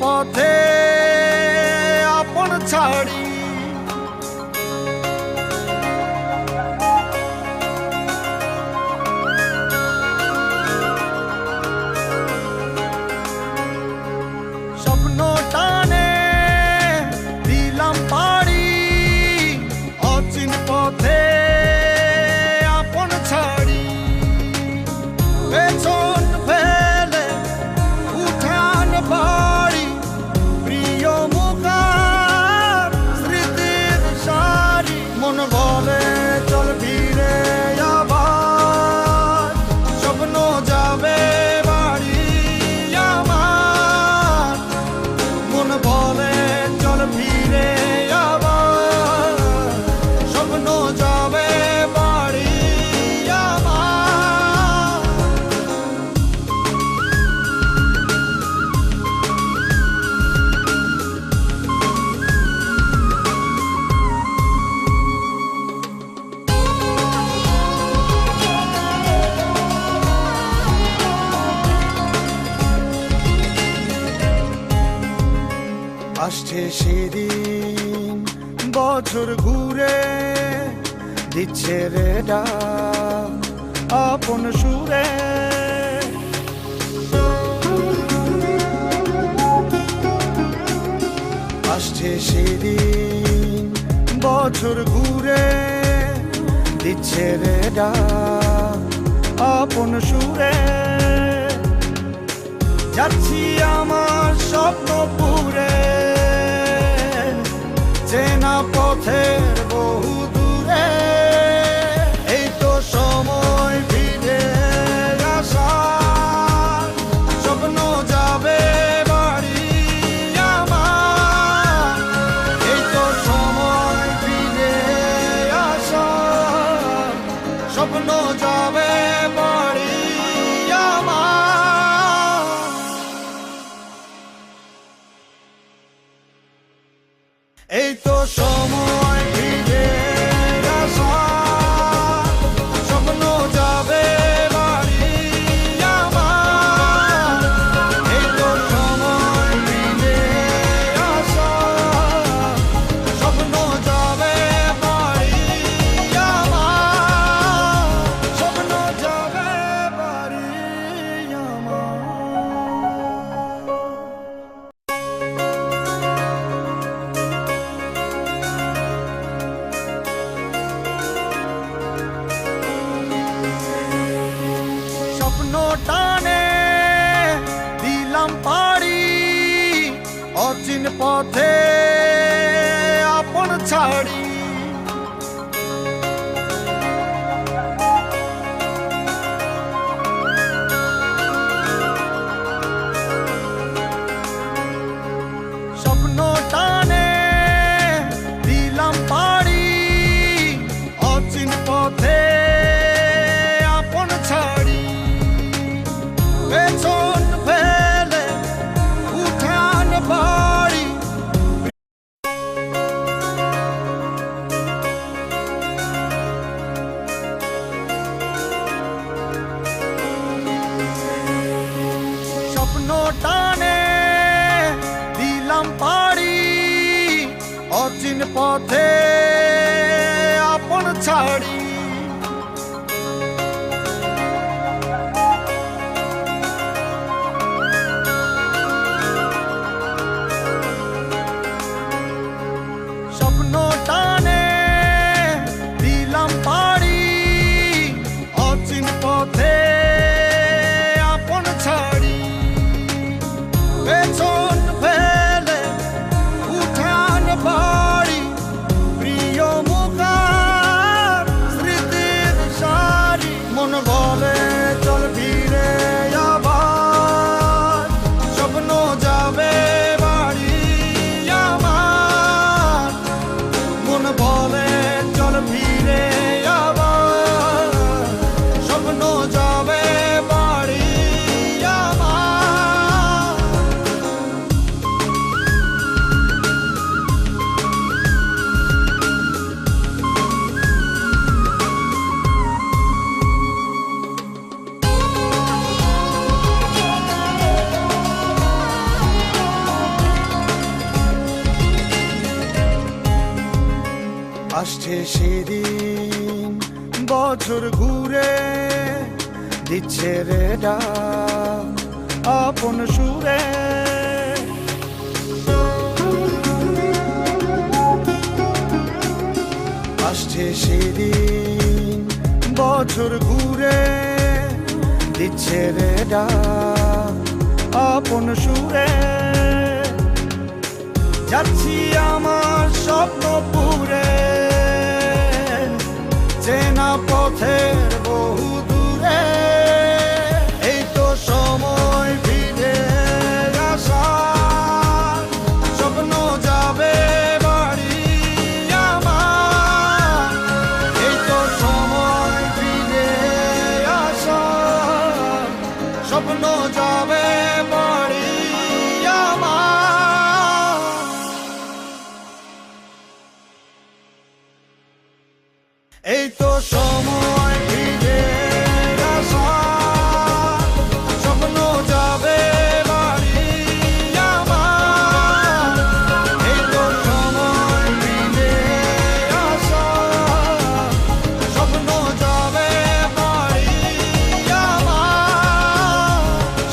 পথে আপন ছাড়ি স্বপ্ন টানে দিলাম পাড়ি অচিন পথে আপন ছাড়ি পেছন ফেলে উঠান বাড়ি প্রিয় মুখার স্মৃতির সারি মন বলে চল ফিরে আবার স্বপ্ন যাবে বাড়ি আমার মন বলে চল ফিরে আবার স্বপ্ন যাবে বাড়ি আমার আসছে সেদিন বছর ঘুরে দিচ্ছে রে ডাক আপন সুরে আসছে সেদিন বছর ঘুরে দিচ্ছে রে ডাক আপন সুরে যাচ্ছি আমার স্বপ্ন পুরে চেনা পথের বহু দূরে এই তো সময় ফিরে আসার স্বপ্ন যাবে বাড়ি আমার এই তো সময় ফিরে আসার স্বপ্ন যাবে বাড়ি আমার এই তো সময় ফিরে আসার স্বপ্ন যাবে বাড়ি আমার এই তো সময় ফিরে আসার স্বপ্ন যাবে বাড়ি আমার স্বপ্ন যাবে বাড়ি আমার স্বপ্ন টানে দিলাম পাড়ি অচিন পথে আপন ছাড়ি স্বপ্ন টানে দিলাম পাড়ি অচিন পথে আপন ছাড়ি পেছন ফেলে উঠান বাড়ি স্বপ্ন টানে দিলাম পাড়ি অচিন পথে আপন ছাড়ি স্বপ্ন টানে দিলাম পাড়ি অচিন পথে আপন ছাড়ি পেছন ফেলে উঠান বাড়ি প্রিয় আসছে সেদিন বছর ঘুরে দিচ্ছে রে ডাক আপন সুরে। আসছে সেদিন বছর ঘুরে দিচ্ছে রে ডাক আপন সুরে। যাচ্ছি আমার স্বপ্ন পুরে চেনা পথের বহু দূরে। এই তো সময় ফিরে আসার, স্বপ্ন যাবে বাড়ি আমার। এই তো সময় ফিরে আসার, স্বপ্ন যাবে বাড়ি আমার। এই তো সময় ফিরে আসার, স্বপ্ন যাবে বাড়ি আমার। এই তো সময় ফিরে আসার, স্বপ্ন যাবে বাড়ি আমার।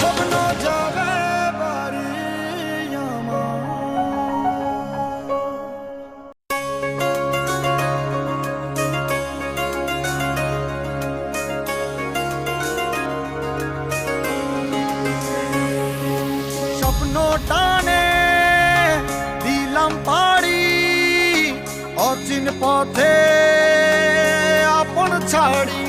স্বপ্ন যাবে বাড়ি আমার। স্বপ্ন টানে দিলাম পাড়ি অচিন পথে আপন ছাড়ি।